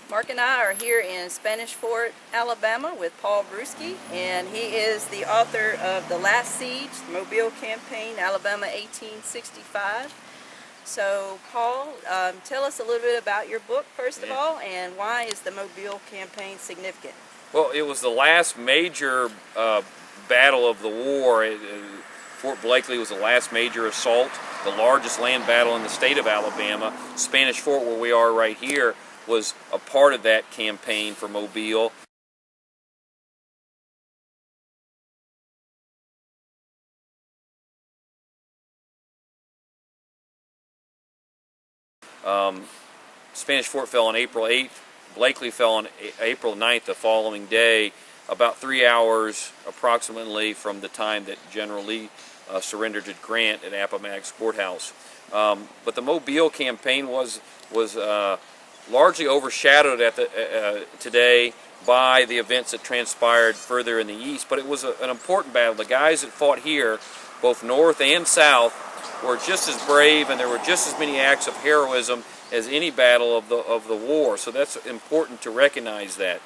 Mark and I are here in Spanish Fort, Alabama with Paul Brueske, and he is the author of The Last Siege, the Mobile Campaign, Alabama 1865. So Paul, tell us a little bit about your book first of all, and why is the Mobile Campaign significant? Well, it was the last major battle of the war. Fort Blakely was the last major assault, the largest land battle in the state of Alabama. Spanish Fort, where we are right here, was a part of that campaign for Mobile. Spanish Fort fell on April 8th. Blakely fell on April 9th, the following day, about 3 hours approximately from the time that General Lee surrendered to Grant at Appomattox Courthouse. But the Mobile campaign was largely overshadowed today by the events that transpired further in the east. But it was an important battle. The guys that fought here, both north and south, were just as brave, and there were just as many acts of heroism as any battle of the war. So that's important to recognize that.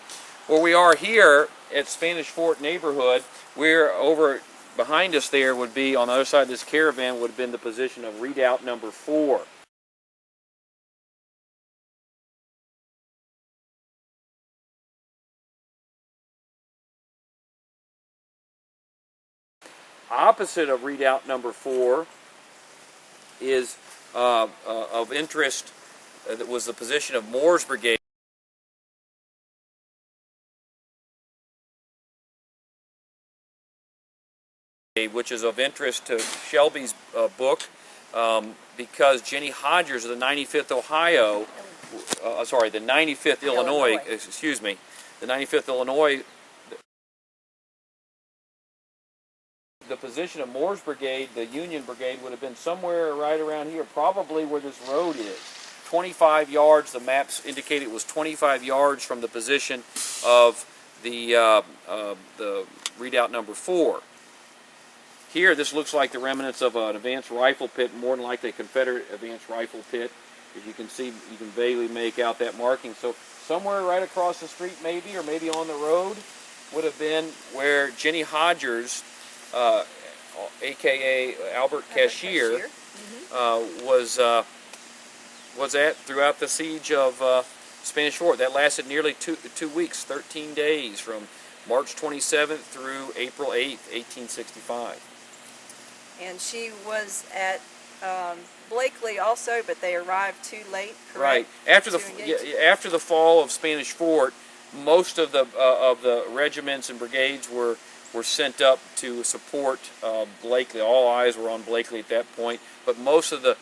Where we are here at Spanish Fort neighborhood, we're over behind us there would be, on the other side of this caravan, would have been the position of redoubt number 4. Opposite of redoubt number 4 is of interest. That was the position of Moore's brigade, which is of interest to Shelby's book, because Jenny Hodgers of the 95th Ohio, the 95th Illinois, excuse me, the 95th Illinois, the position of Moore's brigade, the Union brigade, would have been somewhere right around here, probably where this road is. 25 yards, the maps indicate it was 25 yards from the position of the redoubt number 4. Here, this looks like the remnants of an advanced rifle pit, more than likely a Confederate advanced rifle pit. As you can see, you can vaguely make out that marking. So somewhere right across the street maybe, or maybe on the road, would have been where Jenny Hodgers, a.k.a. Albert Cashier, was at throughout the siege of Spanish Fort. That lasted nearly two weeks, 13 days, from March 27th through April 8th, 1865. And she was at Blakely also, but they arrived too late, correct? Right. After the fall of Spanish Fort, most of the regiments and brigades were sent up to support Blakely. All eyes were on Blakely at that point, but most of the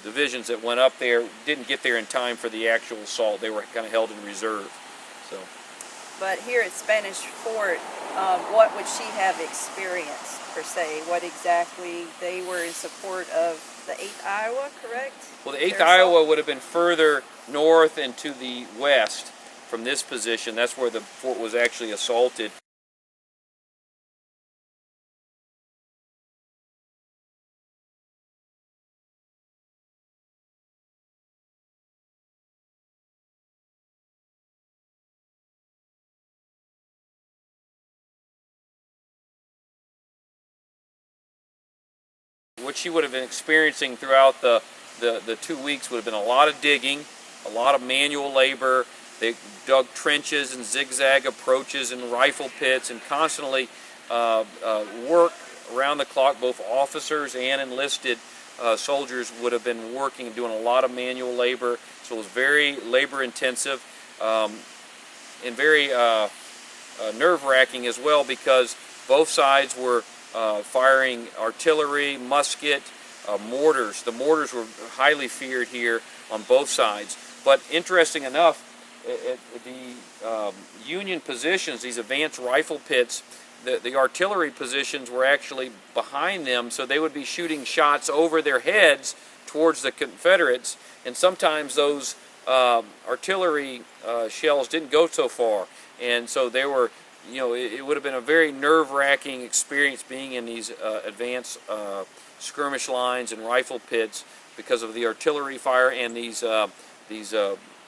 divisions that went up there didn't get there in time for the actual assault. They were kind of held in reserve. So. But here at Spanish Fort, what would she have experienced, per se? What exactly? They were in support of the 8th Iowa, correct? Well, the 8th Iowa would have been further north and to the west from this position. That's where the fort was actually assaulted. What she would have been experiencing throughout the 2 weeks would have been a lot of digging, a lot of manual labor. They dug trenches and zigzag approaches and rifle pits, and constantly work around the clock. Both officers and enlisted soldiers would have been working, doing a lot of manual labor. So it was very labor intensive and very nerve-wracking as well, because both sides were firing artillery, musket, mortars. The mortars were highly feared here on both sides. But interesting enough, the Union positions, these advanced rifle pits, the artillery positions were actually behind them, so they would be shooting shots over their heads towards the Confederates, and sometimes those artillery shells didn't go so far, and so they were, it would have been a very nerve-wracking experience being in these advanced skirmish lines and rifle pits because of the artillery fire and these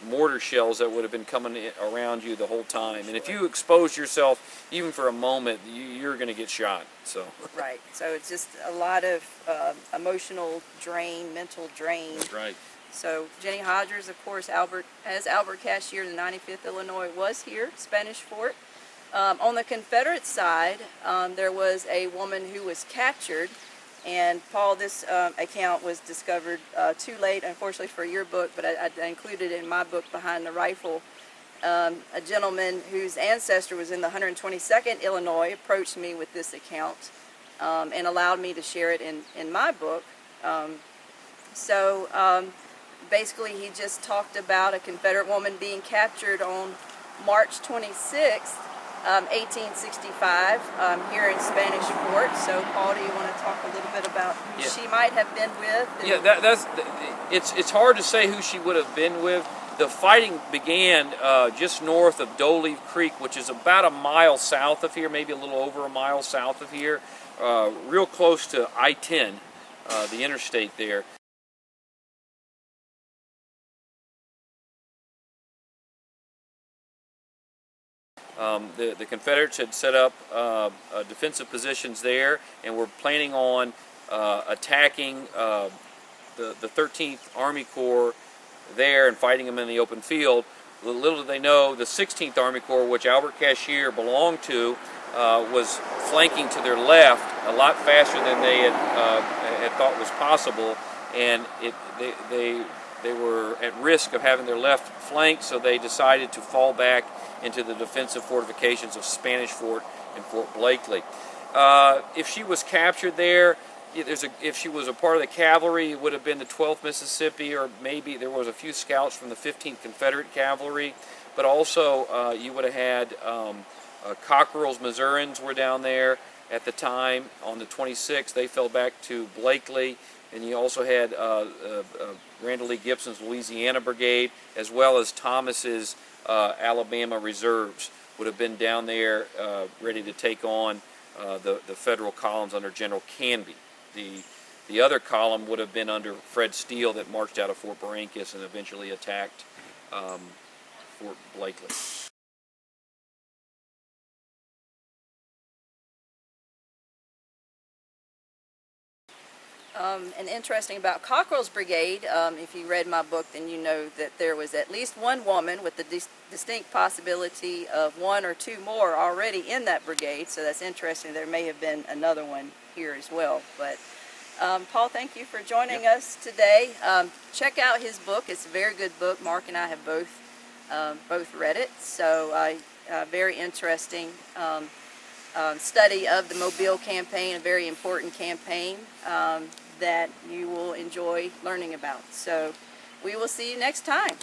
mortar shells that would have been coming around you the whole time. And if you expose yourself even for a moment, you're going to get shot. So Right. So it's just a lot of emotional drain, mental drain. that's right. So Jenny Hodgers, of course, Albert Cashier, the 95th Illinois, was here, Spanish Fort. On the Confederate side, there was a woman who was captured. And Paul, this account was discovered too late, unfortunately, for your book, but I included it in my book, Behind the Rifle. A gentleman whose ancestor was in the 122nd Illinois approached me with this account and allowed me to share it in my book. Basically, he just talked about a Confederate woman being captured on March 26th. 1865 here in Spanish Fort. So, Paul, do you want to talk a little bit about who she might have been with? It's hard to say who she would have been with. The fighting began just north of Doleave Creek, which is about a mile south of here, maybe a little over a mile south of here, real close to I-10, the interstate there. The Confederates had set up defensive positions there and were planning on attacking the 13th Army Corps there and fighting them in the open field. Little did they know, the 16th Army Corps, which Albert Cashier belonged to, was flanking to their left a lot faster than they had thought was possible, and they were at risk of having their left flank, so they decided to fall back into the defensive fortifications of Spanish Fort and Fort Blakely. If she was captured there, if she was a part of the cavalry, it would have been the 12th Mississippi, or maybe there was a few scouts from the 15th Confederate Cavalry, but also you would have had Cockrell's Missourians were down there at the time. On the 26th, they fell back to Blakely, and you also had Randall Lee Gibson's Louisiana Brigade, as well as Thomas's Alabama Reserves would have been down there ready to take on the federal columns under General Canby. The other column would have been under Fred Steele that marched out of Fort Barrancas and eventually attacked Fort Blakely. And interesting about Cockrell's Brigade, if you read my book, then you know that there was at least one woman with the distinct possibility of one or two more already in that brigade. So that's interesting. There may have been another one here as well. But Paul, thank you for joining us today. Check out his book. It's a very good book. Mark and I have both read it. So very interesting study of the Mobile campaign, a very important campaign that you will enjoy learning about. So we will see you next time.